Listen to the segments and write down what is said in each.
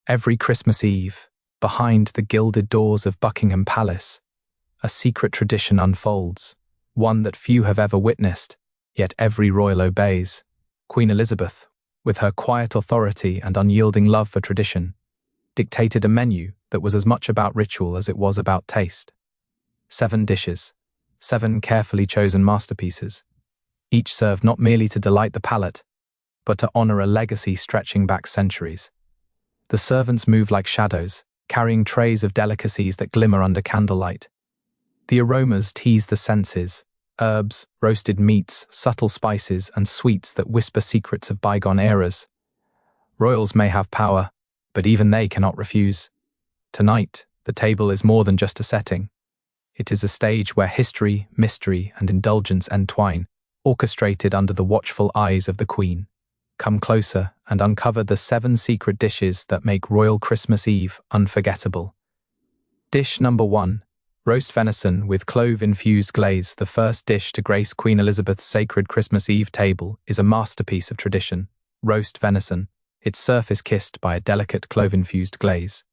Every Christmas Eve, behind the gilded doors of Buckingham Palace, a secret tradition unfolds, one that few have ever witnessed, yet every royal obeys. Queen Elizabeth, with her quiet authority and unyielding love for tradition, dictated a menu that was as much about ritual as it was about taste. 7 dishes, 7 carefully chosen masterpieces, each served not merely to delight the palate, but to honor a legacy stretching back centuries. The servants move like shadows, carrying trays of delicacies that glimmer under candlelight. The aromas tease the senses, herbs, roasted meats, subtle spices, and sweets that whisper secrets of bygone eras. Royals may have power, but even they cannot refuse. Tonight, the table is more than just a setting. It is a stage where history, mystery, and indulgence entwine, orchestrated under the watchful eyes of the Queen. Come closer and uncover the 7 secret dishes that make Royal Christmas Eve unforgettable. Dish number 1. Roast venison with clove-infused glaze. The first dish to grace Queen Elizabeth's sacred Christmas Eve table is a masterpiece of tradition. Roast venison, its surface kissed by a delicate clove-infused glaze.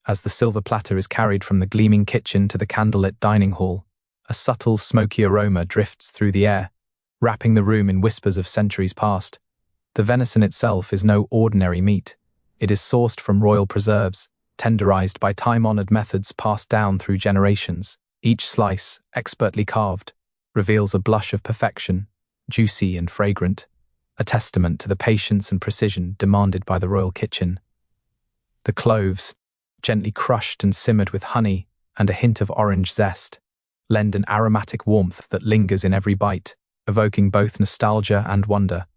As the silver platter is carried from the gleaming kitchen to the candlelit dining hall, a subtle smoky aroma drifts through the air, wrapping the room in whispers of centuries past. The venison itself is no ordinary meat. It is sourced from royal preserves, tenderized by time-honored methods passed down through generations. Each slice, expertly carved, reveals a blush of perfection, juicy and fragrant, a testament to the patience and precision demanded by the royal kitchen. The cloves, gently crushed and simmered with honey and a hint of orange zest, lend an aromatic warmth that lingers in every bite, evoking both nostalgia and wonder.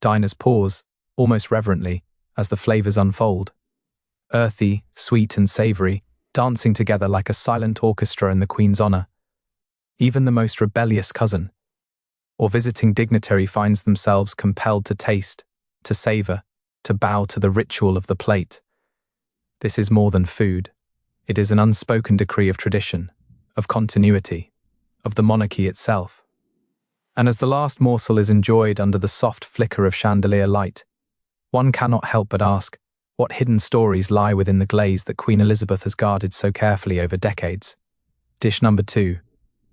Diners pause, almost reverently, as the flavors unfold. Earthy, sweet and savory, dancing together like a silent orchestra in the Queen's honor. Even the most rebellious cousin or visiting dignitary finds themselves compelled to taste, to savor, to bow to the ritual of the plate. This is more than food. It is an unspoken decree of tradition, of continuity, of the monarchy itself. And as the last morsel is enjoyed under the soft flicker of chandelier light, one cannot help but ask, what hidden stories lie within the glaze that Queen Elizabeth has guarded so carefully over decades? Dish number 2.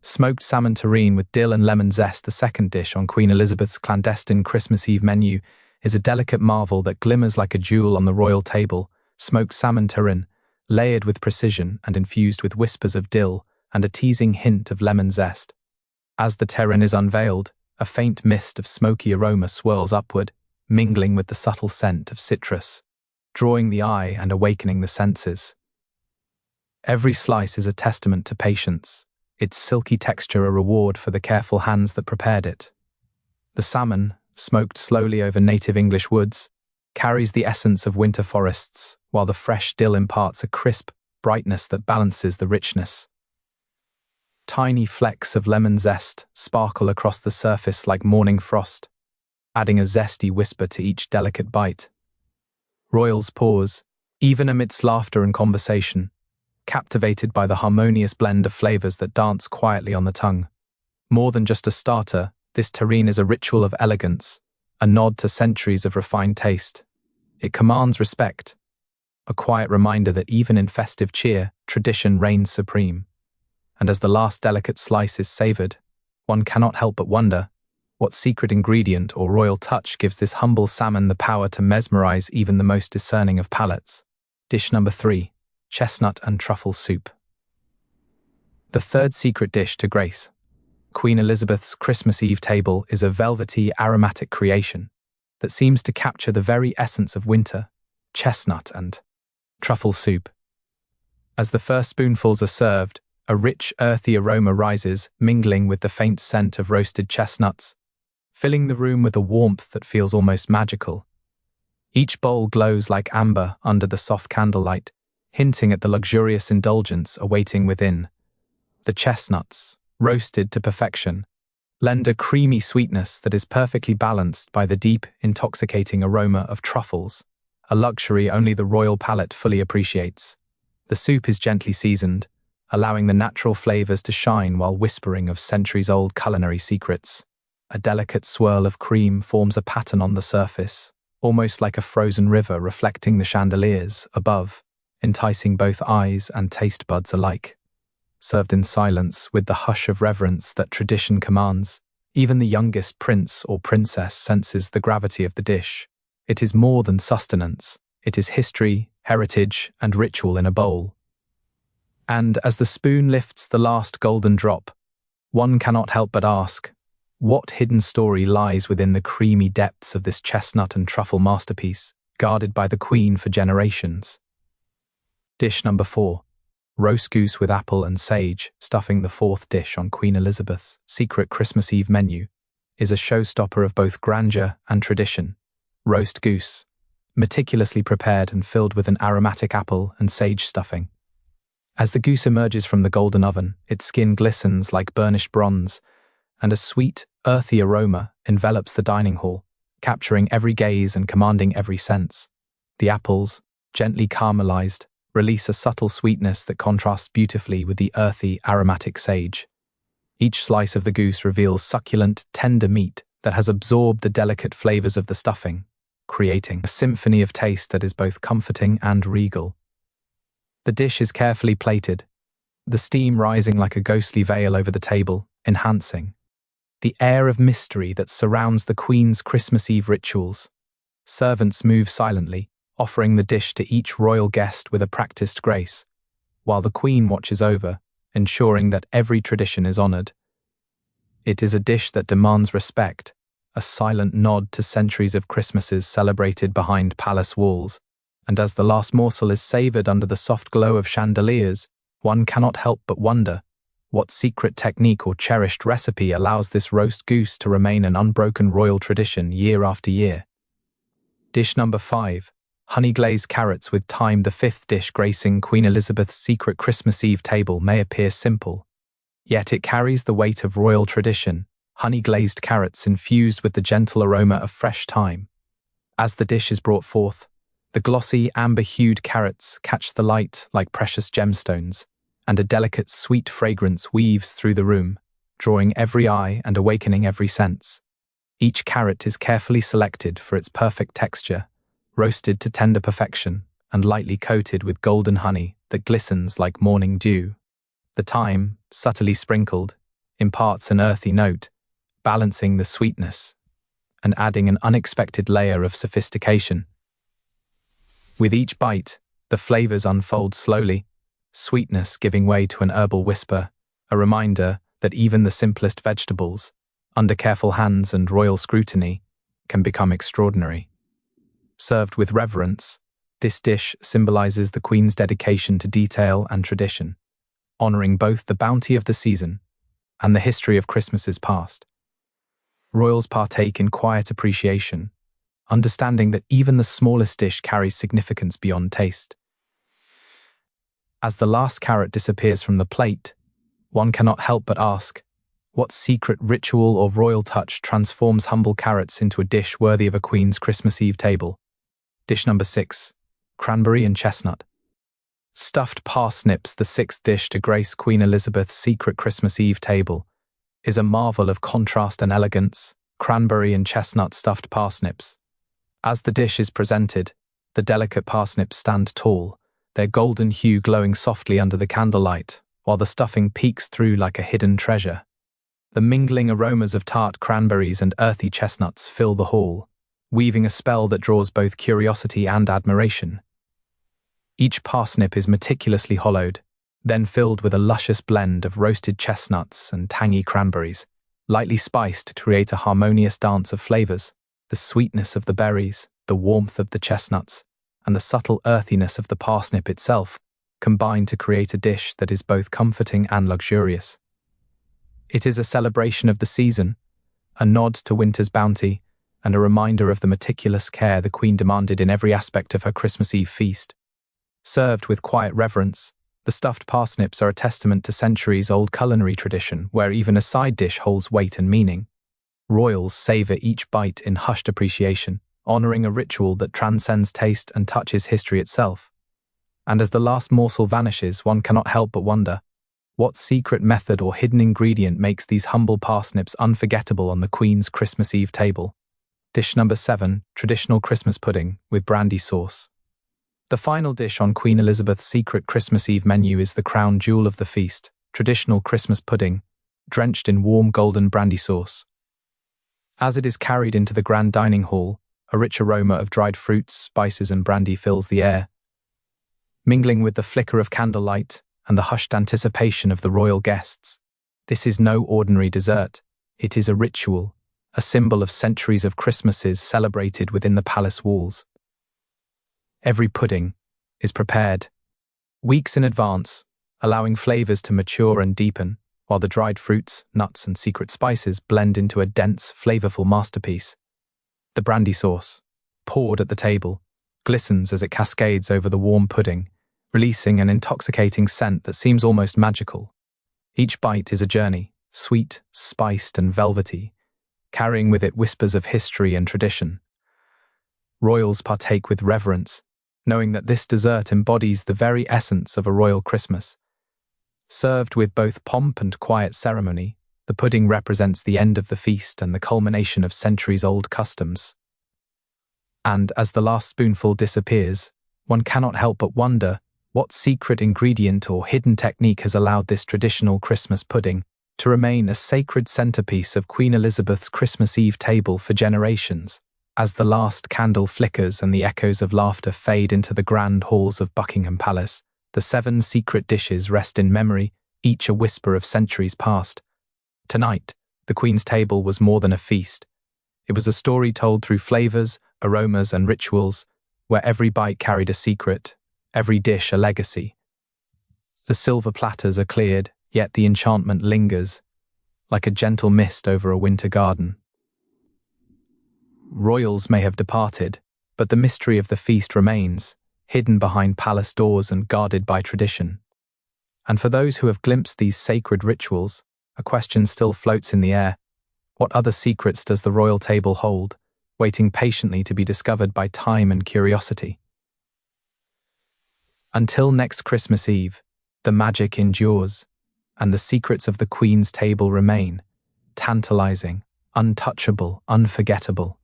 Smoked salmon terrine with dill and lemon zest. The second dish on Queen Elizabeth's clandestine Christmas Eve menu is a delicate marvel that glimmers like a jewel on the royal table. Smoked salmon terrine, layered with precision and infused with whispers of dill and a teasing hint of lemon zest. As the terrine is unveiled, a faint mist of smoky aroma swirls upward, mingling with the subtle scent of citrus, drawing the eye and awakening the senses. Every slice is a testament to patience, its silky texture a reward for the careful hands that prepared it. The salmon, smoked slowly over native English woods, carries the essence of winter forests, while the fresh dill imparts a crisp brightness that balances the richness. Tiny flecks of lemon zest sparkle across the surface like morning frost, adding a zesty whisper to each delicate bite. Royals pause, even amidst laughter and conversation, captivated by the harmonious blend of flavors that dance quietly on the tongue. More than just a starter, this terrine is a ritual of elegance, a nod to centuries of refined taste. It commands respect, a quiet reminder that even in festive cheer, tradition reigns supreme. And as the last delicate slice is savored, one cannot help but wonder, what secret ingredient or royal touch gives this humble salmon the power to mesmerize even the most discerning of palates? Dish number 3. Chestnut and truffle soup. The third secret dish to grace Queen Elizabeth's Christmas Eve table is a velvety, aromatic creation that seems to capture the very essence of winter: chestnut and truffle soup. As the first spoonfuls are served, a rich, earthy aroma rises, mingling with the faint scent of roasted chestnuts, filling the room with a warmth that feels almost magical. Each bowl glows like amber under the soft candlelight, hinting at the luxurious indulgence awaiting within. The chestnuts, roasted to perfection, lend a creamy sweetness that is perfectly balanced by the deep, intoxicating aroma of truffles, a luxury only the royal palate fully appreciates. The soup is gently seasoned, allowing the natural flavors to shine while whispering of centuries-old culinary secrets. A delicate swirl of cream forms a pattern on the surface, almost like a frozen river reflecting the chandeliers above, enticing both eyes and taste buds alike. Served in silence with the hush of reverence that tradition commands, even the youngest prince or princess senses the gravity of the dish. It is more than sustenance. It is history, heritage, and ritual in a bowl. And as the spoon lifts the last golden drop, one cannot help but ask, what hidden story lies within the creamy depths of this chestnut and truffle masterpiece, guarded by the Queen for generations? Dish number 4. Roast goose with apple and sage, stuffing. The fourth dish on Queen Elizabeth's secret Christmas Eve menu is a showstopper of both grandeur and tradition. Roast goose, meticulously prepared and filled with an aromatic apple and sage stuffing. As the goose emerges from the golden oven, its skin glistens like burnished bronze, and a sweet, earthy aroma envelops the dining hall, capturing every gaze and commanding every sense. The apples, gently caramelized, release a subtle sweetness that contrasts beautifully with the earthy, aromatic sage. Each slice of the goose reveals succulent, tender meat that has absorbed the delicate flavors of the stuffing, creating a symphony of taste that is both comforting and regal. The dish is carefully plated, the steam rising like a ghostly veil over the table, enhancing the air of mystery that surrounds the Queen's Christmas Eve rituals. Servants move silently, offering the dish to each royal guest with a practiced grace, while the Queen watches over, ensuring that every tradition is honored. It is a dish that demands respect, a silent nod to centuries of Christmases celebrated behind palace walls, and as the last morsel is savored under the soft glow of chandeliers, one cannot help but wonder what secret technique or cherished recipe allows this roast goose to remain an unbroken royal tradition year after year. Dish number 5. Honey glazed carrots with thyme. The fifth dish gracing Queen Elizabeth's secret Christmas Eve table may appear simple, yet it carries the weight of royal tradition. Honey glazed carrots infused with the gentle aroma of fresh thyme. As the dish is brought forth, the glossy, amber-hued carrots catch the light like precious gemstones, and a delicate, sweet fragrance weaves through the room, drawing every eye and awakening every sense. Each carrot is carefully selected for its perfect texture, roasted to tender perfection, and lightly coated with golden honey that glistens like morning dew. The thyme, subtly sprinkled, imparts an earthy note, balancing the sweetness and adding an unexpected layer of sophistication. With each bite, the flavors unfold slowly, sweetness giving way to an herbal whisper, a reminder that even the simplest vegetables, under careful hands and royal scrutiny, can become extraordinary. Served with reverence, this dish symbolizes the Queen's dedication to detail and tradition, honoring both the bounty of the season and the history of Christmases past. Royals partake in quiet appreciation, understanding that even the smallest dish carries significance beyond taste. As the last carrot disappears from the plate, one cannot help but ask, what secret ritual or royal touch transforms humble carrots into a dish worthy of a Queen's Christmas Eve table? Dish number 6. Cranberry and chestnut. Stuffed parsnips, the sixth dish to grace Queen Elizabeth's secret Christmas Eve table, is a marvel of contrast and elegance. Cranberry and chestnut stuffed parsnips. As the dish is presented, the delicate parsnips stand tall, their golden hue glowing softly under the candlelight, while the stuffing peeks through like a hidden treasure. The mingling aromas of tart cranberries and earthy chestnuts fill the hall, weaving a spell that draws both curiosity and admiration. Each parsnip is meticulously hollowed, then filled with a luscious blend of roasted chestnuts and tangy cranberries, lightly spiced to create a harmonious dance of flavors. The sweetness of the berries, the warmth of the chestnuts, and the subtle earthiness of the parsnip itself combine to create a dish that is both comforting and luxurious. It is a celebration of the season, a nod to winter's bounty, and a reminder of the meticulous care the Queen demanded in every aspect of her Christmas Eve feast. Served with quiet reverence, the stuffed parsnips are a testament to centuries-old culinary tradition where even a side dish holds weight and meaning. Royals savor each bite in hushed appreciation, honoring a ritual that transcends taste and touches history itself. And as the last morsel vanishes, one cannot help but wonder, what secret method or hidden ingredient makes these humble parsnips unforgettable on the Queen's Christmas Eve table? Dish number 7, traditional Christmas pudding with brandy sauce. The final dish on Queen Elizabeth's secret Christmas Eve menu is the crown jewel of the feast, traditional Christmas pudding, drenched in warm golden brandy sauce. As it is carried into the grand dining hall, a rich aroma of dried fruits, spices and brandy fills the air, mingling with the flicker of candlelight and the hushed anticipation of the royal guests. This is no ordinary dessert. It is a ritual, a symbol of centuries of Christmases celebrated within the palace walls. Every pudding is prepared weeks in advance, allowing flavors to mature and deepen, while the dried fruits, nuts and secret spices blend into a dense, flavorful masterpiece. The brandy sauce, poured at the table, glistens as it cascades over the warm pudding, releasing an intoxicating scent that seems almost magical. Each bite is a journey, sweet, spiced and velvety, carrying with it whispers of history and tradition. Royals partake with reverence, knowing that this dessert embodies the very essence of a royal Christmas. Served with both pomp and quiet ceremony, the pudding represents the end of the feast and the culmination of centuries-old customs. And as the last spoonful disappears, one cannot help but wonder what secret ingredient or hidden technique has allowed this traditional Christmas pudding to remain a sacred centerpiece of Queen Elizabeth's Christmas Eve table for generations. As the last candle flickers and the echoes of laughter fade into the grand halls of Buckingham Palace, the 7 secret dishes rest in memory, each a whisper of centuries past. Tonight, the Queen's table was more than a feast. It was a story told through flavors, aromas and rituals, where every bite carried a secret, every dish a legacy. The silver platters are cleared, yet the enchantment lingers, like a gentle mist over a winter garden. Royals may have departed, but the mystery of the feast remains, hidden behind palace doors and guarded by tradition. And for those who have glimpsed these sacred rituals, a question still floats in the air. What other secrets does the royal table hold, waiting patiently to be discovered by time and curiosity? Until next Christmas Eve, the magic endures, and the secrets of the Queen's table remain, tantalizing, untouchable, unforgettable.